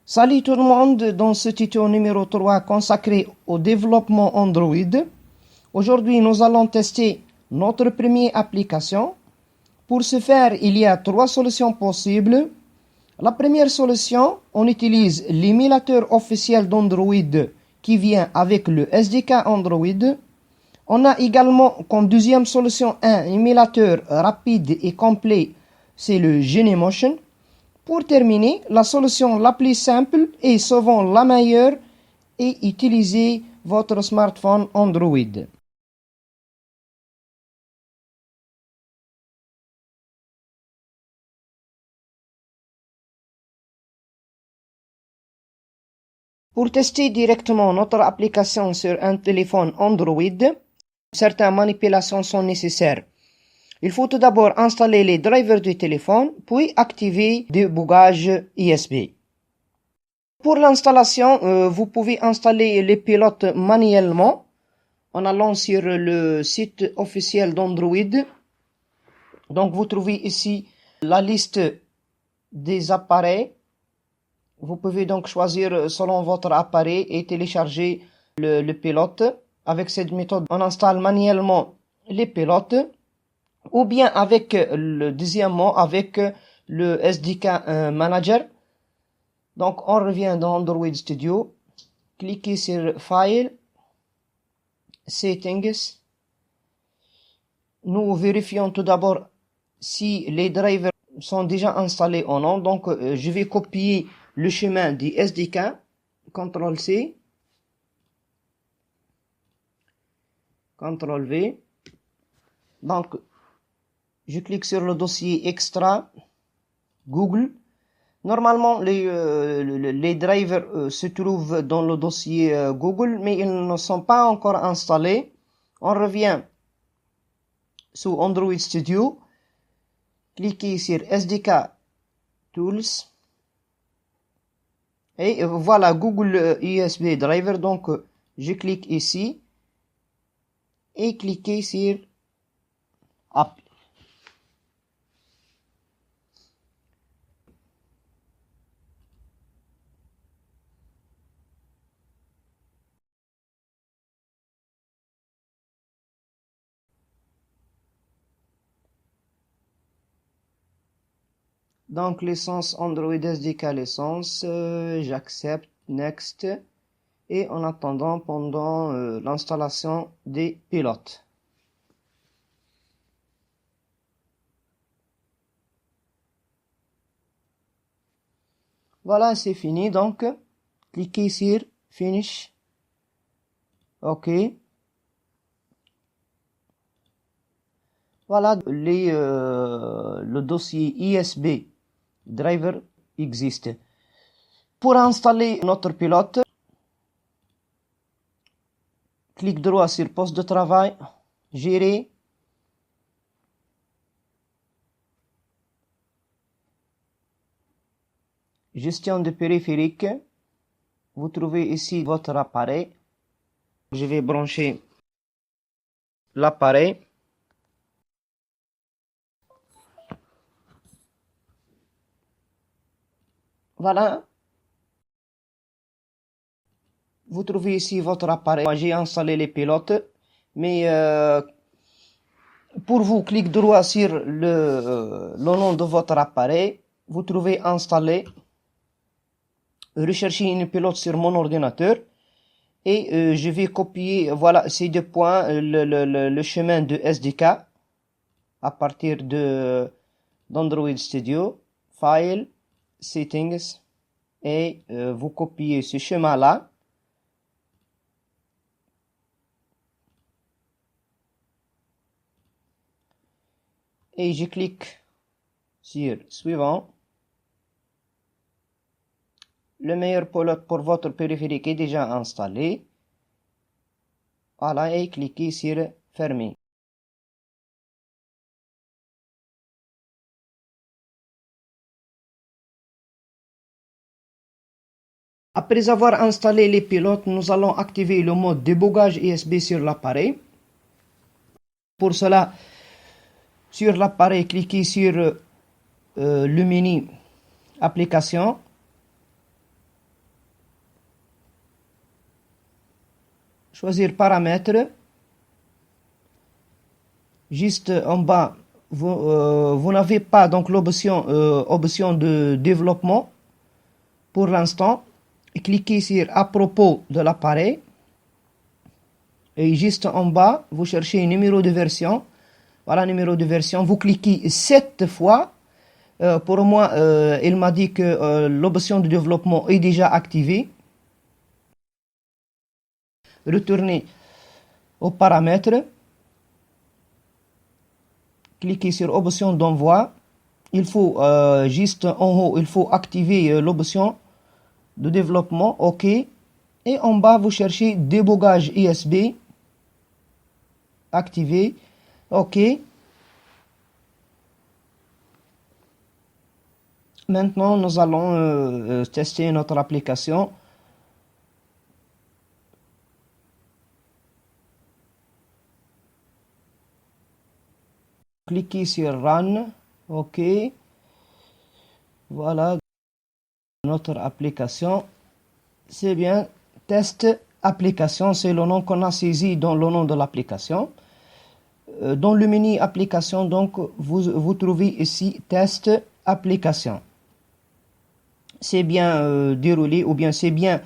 Salut tout le monde, dans ce tuto numéro 3 consacré au développement Android. Aujourd'hui, nous allons tester notre première application. Pour ce faire, il y a trois solutions possibles. La première solution, on utilise l'émulateur officiel d'Android qui vient avec le SDK Android. On a également comme deuxième solution un émulateur rapide et complet, c'est le Genymotion. Pour terminer, la solution la plus simple et souvent la meilleure est utiliser votre smartphone Android. Pour tester directement notre application sur un téléphone Android, certaines manipulations sont nécessaires. Il faut tout d'abord installer les drivers du téléphone, puis activer le débogage USB. Pour l'installation, vous pouvez installer les pilotes manuellement en allant sur le site officiel d'Android. Donc vous trouvez ici la liste des appareils. Vous pouvez donc choisir selon votre appareil et télécharger le pilote. Avec cette méthode, on installe manuellement les pilotes. Ou bien avec le deuxièmement avec le SDK Manager. Donc on revient dans Android Studio, cliquez sur File, Settings. Nous vérifions tout d'abord si les drivers sont déjà installés ou non. Donc je vais copier le chemin du SDK, CTRL-C, CTRL-V. Donc je clique sur le dossier Extra, Google. Normalement, les drivers se trouvent dans le dossier Google, mais ils ne sont pas encore installés. On revient sur Android Studio, cliquez sur SDK Tools, et voilà Google USB Driver. Donc, je clique ici et cliquez sur App. Donc, licence Android SDK licence, j'accepte, next, et en attendant pendant l'installation des pilotes. Voilà, c'est fini. Donc, cliquez sur Finish. OK. Voilà, le dossier USB driver existe. Pour installer notre pilote, clic droit sur poste de travail, gérer. Gestion de périphérique. Vous trouvez ici votre appareil. Je vais brancher l'appareil. Voilà. Vous trouvez ici votre appareil. Moi, j'ai installé les pilotes. Mais pour vous, clic droit sur le nom de votre appareil. Vous trouvez installé. Rechercher une pilote sur mon ordinateur. Et je vais copier, voilà, ces deux points, le chemin de SDK à partir d'Android Studio, File, Settings, et vous copiez ce chemin-là. Et je clique sur Suivant. Le meilleur pilote pour votre périphérique est déjà installé. Voilà, et cliquez sur Fermer. Après avoir installé les pilotes, nous allons activer le mode débogage USB sur l'appareil. Pour cela, sur l'appareil, cliquez sur le menu Application. choisir paramètres. Juste en bas, vous n'avez pas donc l'option option de développement pour l'instant. Cliquez sur à propos de l'appareil. Et juste en bas, vous cherchez un numéro de version. Voilà, numéro de version. Vous cliquez 7 fois. Pour moi, il m'a dit que l'option de développement est déjà activée. Retournez aux paramètres. Cliquez sur option d'envoi. Il faut juste en haut, il faut activer l'option de développement. OK. Et en bas, vous cherchez débogage USB. Activé. OK. Maintenant, nous allons tester notre application. Cliquez sur Run. OK. Voilà notre application. C'est bien. Test application, c'est le nom qu'on a saisi dans le nom de l'application. Dans le menu application, donc, vous trouvez ici test application. C'est bien déroulé ou bien c'est bien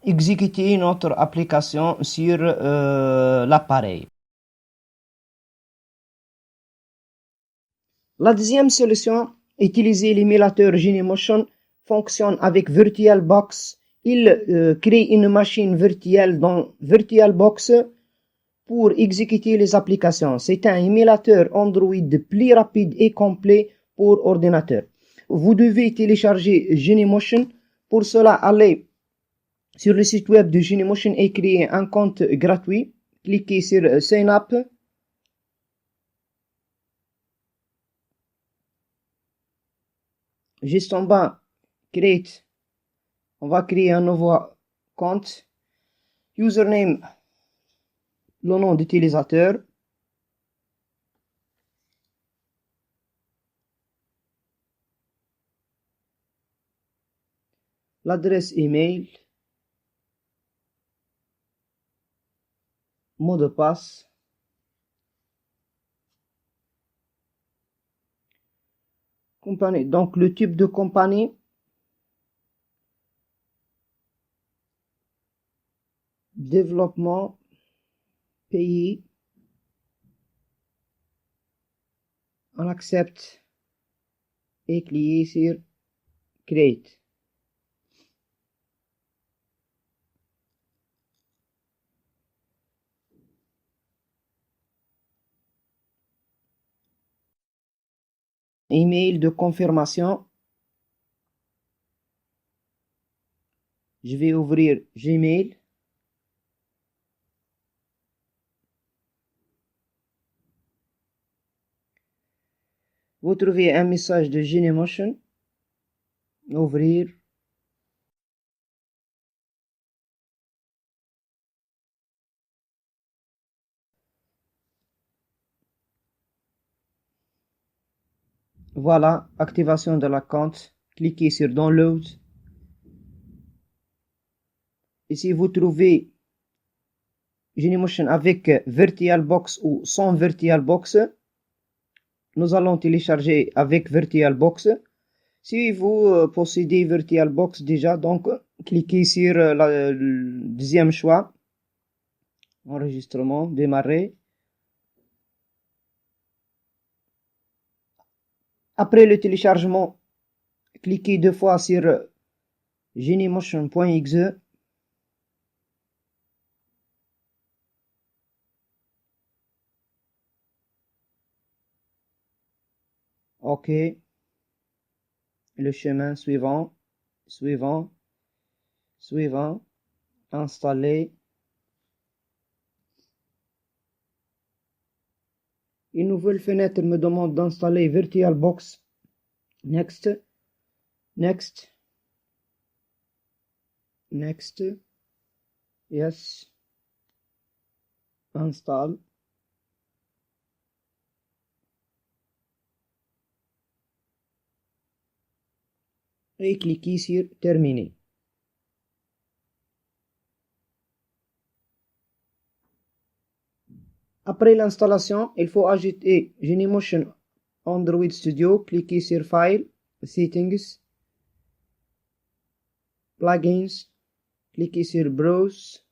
exécuté notre application sur l'appareil. La deuxième solution, utiliser l'émulateur Genymotion, fonctionne avec VirtualBox. Il crée une machine virtuelle dans VirtualBox pour exécuter les applications. C'est un émulateur Android plus rapide et complet pour ordinateur. Vous devez télécharger Genymotion. Pour cela, allez sur le site web de Genymotion et créer un compte gratuit. Cliquez sur Sign Up. Juste en bas, Create. On va créer un nouveau compte. Username, le nom d'utilisateur. L'adresse email. Mot de passe. Compagnie. Donc, le type de compagnie. Développement. Pays. On accepte. Et cliquer sur Create. Email de confirmation. Je vais ouvrir Gmail. Vous trouvez un message de Genymotion. Ouvrir. Voilà, activation de la compte. Cliquez sur Download. Ici, vous trouvez Genymotion avec VirtualBox ou sans VirtualBox. Nous allons télécharger avec VirtualBox. Si vous possédez VirtualBox déjà, donc cliquez sur le deuxième choix. Enregistrement, démarrer. Après le téléchargement, cliquez 2 fois sur genymotion.exe. OK. Le chemin suivant, suivant, suivant, installer. Une nouvelle fenêtre me demande d'installer VirtualBox. Next. Next. Next. Yes. Install. Et cliquez sur Terminer. Après l'installation, il faut ajouter Genymotion Android Studio. Cliquez sur File, Settings, Plugins, cliquez sur Browse.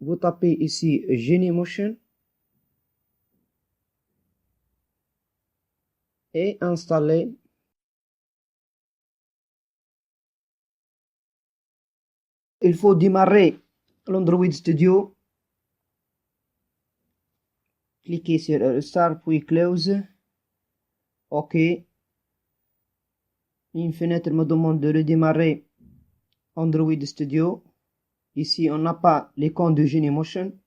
Vous tapez ici Genymotion et installez. Il faut démarrer l'Android Studio. Cliquez sur Restart puis Close. OK. Une fenêtre me demande de redémarrer Android Studio. Ici, on n'a pas l'icône de Genymotion.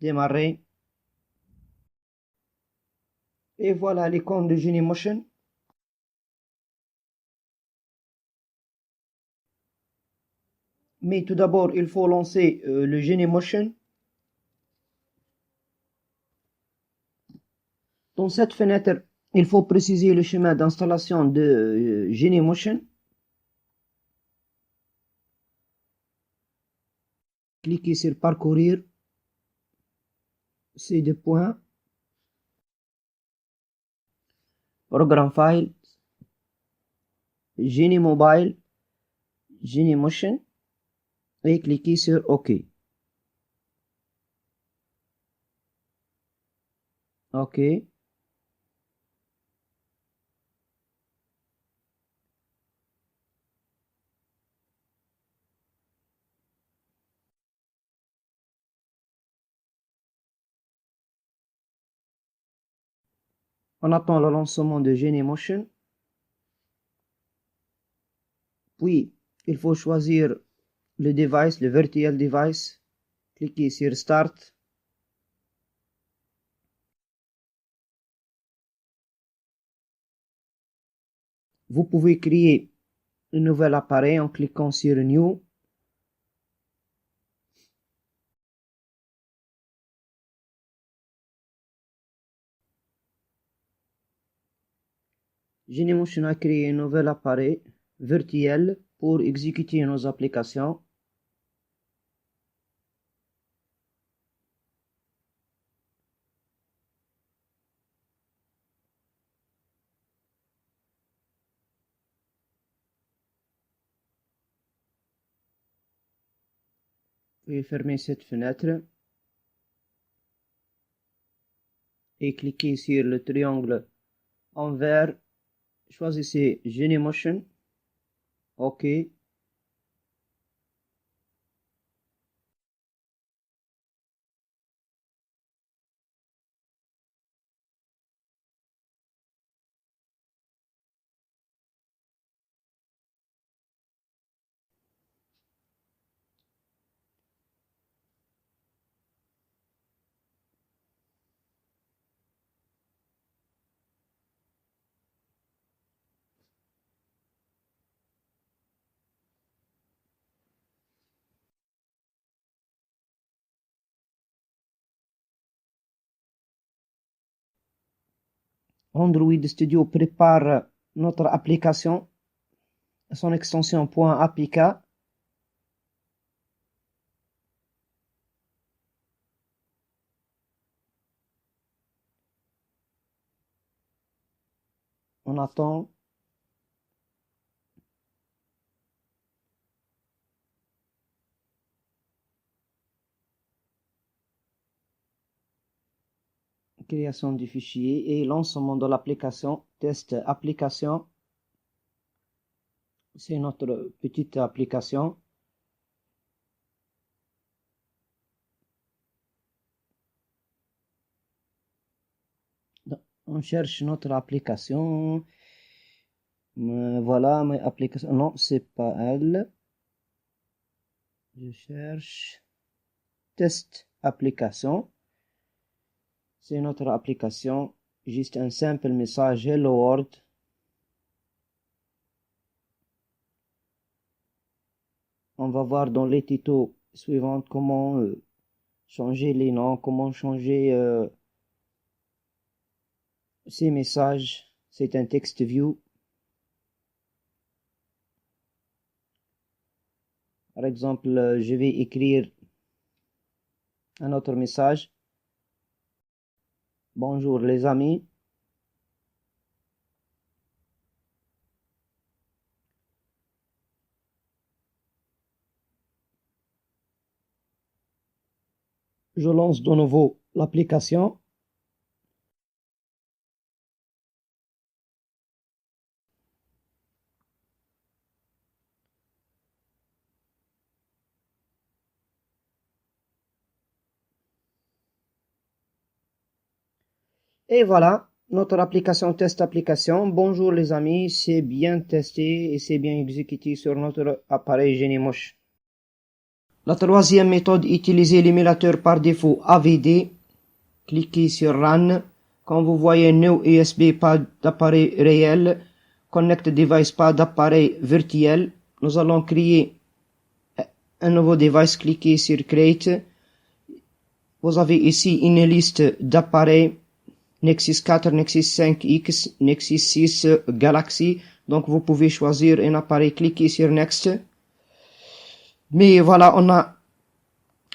Démarrer. Et voilà l'icône de Genymotion. Mais tout d'abord, il faut lancer le Genymotion. Dans cette fenêtre, il faut préciser le chemin d'installation de Genymotion. Cliquez sur Parcourir. Ces deux points. Programme File. Genymobile. Genymotion. Et cliquez sur OK. OK. On attend le lancement de Genymotion. Puis, il faut choisir le device, le virtual device. Cliquez sur Start. Vous pouvez créer un nouvel appareil en cliquant sur New. Genymotion a créé un nouvel appareil virtuel pour exécuter nos applications. Veuillez fermer cette fenêtre et cliquez sur le triangle en vert. Choisissez Genymotion. OK. Android Studio prépare notre application, son extension .apk. On attend. Création du fichier et lancement de l'application. Test application. C'est notre petite application. On cherche notre application. Voilà ma application. Non, c'est pas elle. Je cherche test application. C'est notre application. Juste un simple message Hello World. On va voir dans les tutos suivants comment changer les noms, comment changer ces messages. C'est un text view. Par exemple, je vais écrire Un autre message. Bonjour les amis. Je lance de nouveau l'application. Et voilà, notre application test application. Bonjour les amis, c'est bien testé et c'est bien exécuté sur notre appareil Genymosh. La troisième méthode, utiliser l'émulateur par défaut AVD. Cliquez sur Run. Quand vous voyez New USB, pas d'appareil réel. Connect device, pas d'appareil virtuel. Nous allons créer un nouveau device. Cliquez sur Create. Vous avez ici une liste d'appareils. Nexus 4, Nexus 5X, Nexus 6 Galaxy. Donc vous pouvez choisir un appareil, cliquez sur Next. Mais voilà, on a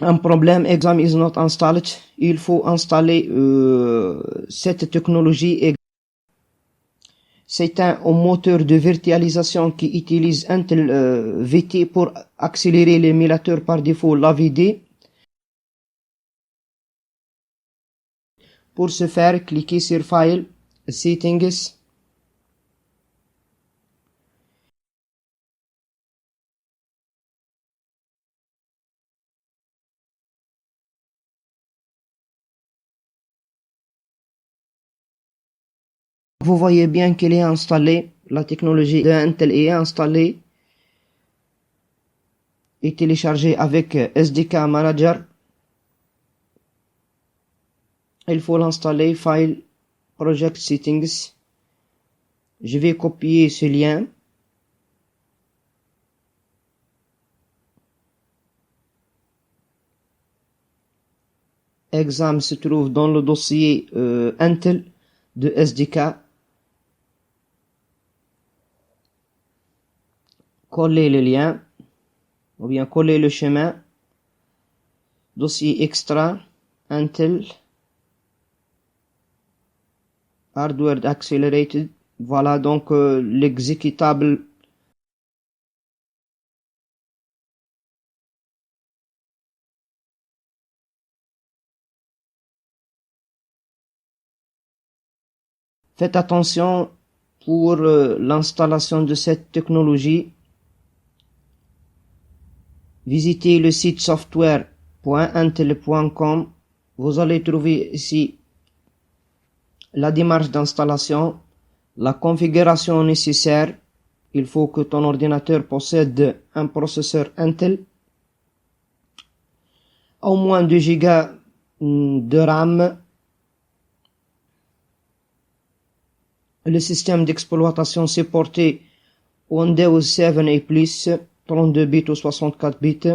un problème, Exam is not installed. Il faut installer cette technologie. C'est un moteur de virtualisation qui utilise Intel VT pour accélérer l'émulateur par défaut, l'AVD. Pour ce faire, cliquez sur File, Settings. Vous voyez bien qu'elle est installée, la technologie de Intel est installée et téléchargée avec SDK Manager. Il faut l'installer, File, Project Settings. Je vais copier ce lien. Exam se trouve dans le dossier Intel de SDK. Coller le lien, ou bien coller le chemin. Dossier extra, Intel. Hardware Accelerated. Voilà donc l'exécutable. Faites attention pour l'installation de cette technologie. Visitez le site software.intel.com. Vous allez trouver ici la démarche d'installation, la configuration nécessaire. Il faut que ton ordinateur possède un processeur Intel, au moins 2 Go de RAM. Le système d'exploitation supporté Windows 7 et plus, 32 bits ou 64 bits.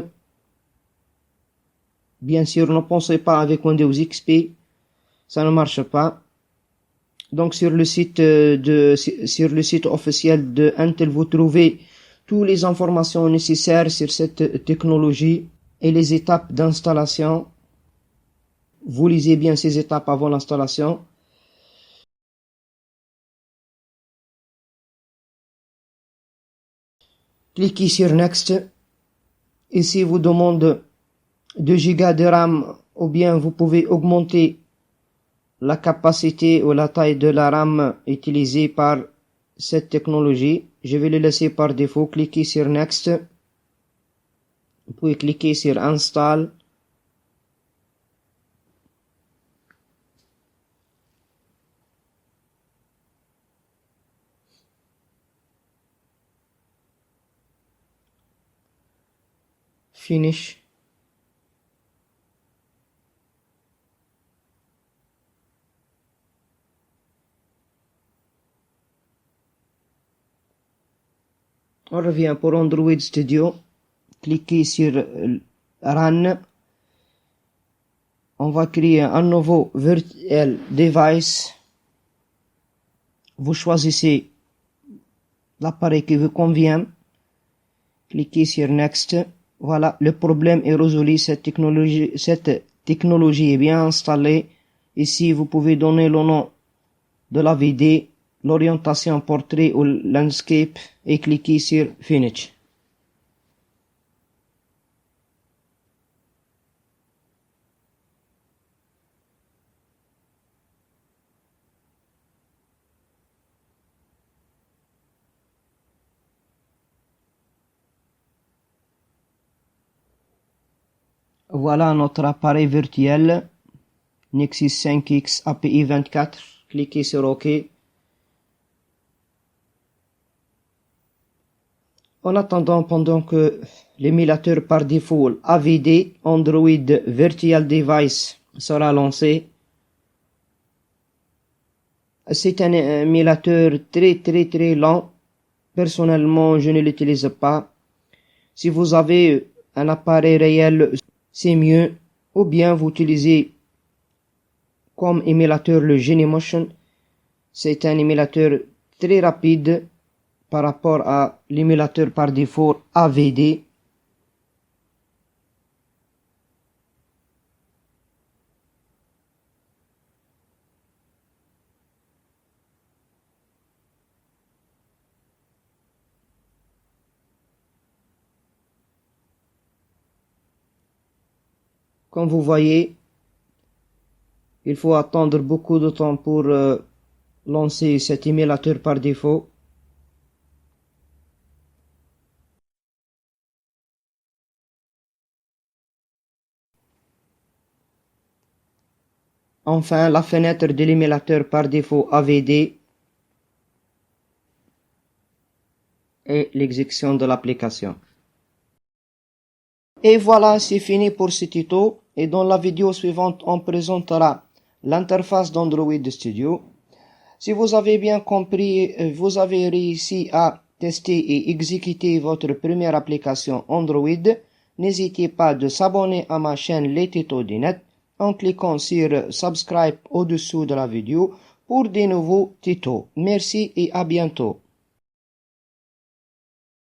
Bien sûr, ne pensez pas avec Windows XP, ça ne marche pas. Donc sur le site officiel de Intel, vous trouvez toutes les informations nécessaires sur cette technologie et les étapes d'installation. Vous lisez bien ces étapes avant l'installation. Cliquez sur Next. Ici, vous demande 2 Go de RAM, ou bien vous pouvez augmenter la capacité ou la taille de la RAM utilisée par cette technologie. Je vais le laisser par défaut. Cliquez sur Next. Vous pouvez cliquer sur Install. Finish. On revient pour Android Studio. Cliquez sur Run. On va créer un nouveau virtual device. Vous choisissez l'appareil qui vous convient. Cliquez sur Next. Voilà, le problème est résolu. Cette technologie est bien installée. Ici, vous pouvez donner le nom de la vidéo, l'orientation portrait ou landscape et cliquer sur Finish. Voilà notre appareil virtuel Nexus 5X API 24. Cliquez sur OK. En attendant, pendant que l'émulateur par défaut AVD Android Virtual Device sera lancé, c'est un émulateur très lent. Personnellement, je ne l'utilise pas. Si vous avez un appareil réel, c'est mieux. Ou bien vous utilisez comme émulateur le Genymotion. C'est un émulateur très rapide par rapport à l'émulateur par défaut AVD. Comme vous voyez, il faut attendre beaucoup de temps pour lancer cet émulateur par défaut. Enfin, la fenêtre de l'émulateur par défaut AVD et l'exécution de l'application. Et voilà, c'est fini pour ce tuto. Et dans la vidéo suivante, on présentera l'interface d'Android Studio. Si vous avez bien compris, vous avez réussi à tester et exécuter votre première application Android, n'hésitez pas de s'abonner à ma chaîne Les Tutos du Net en cliquant sur Subscribe au-dessous de la vidéo pour des nouveaux tutos. Merci et à bientôt.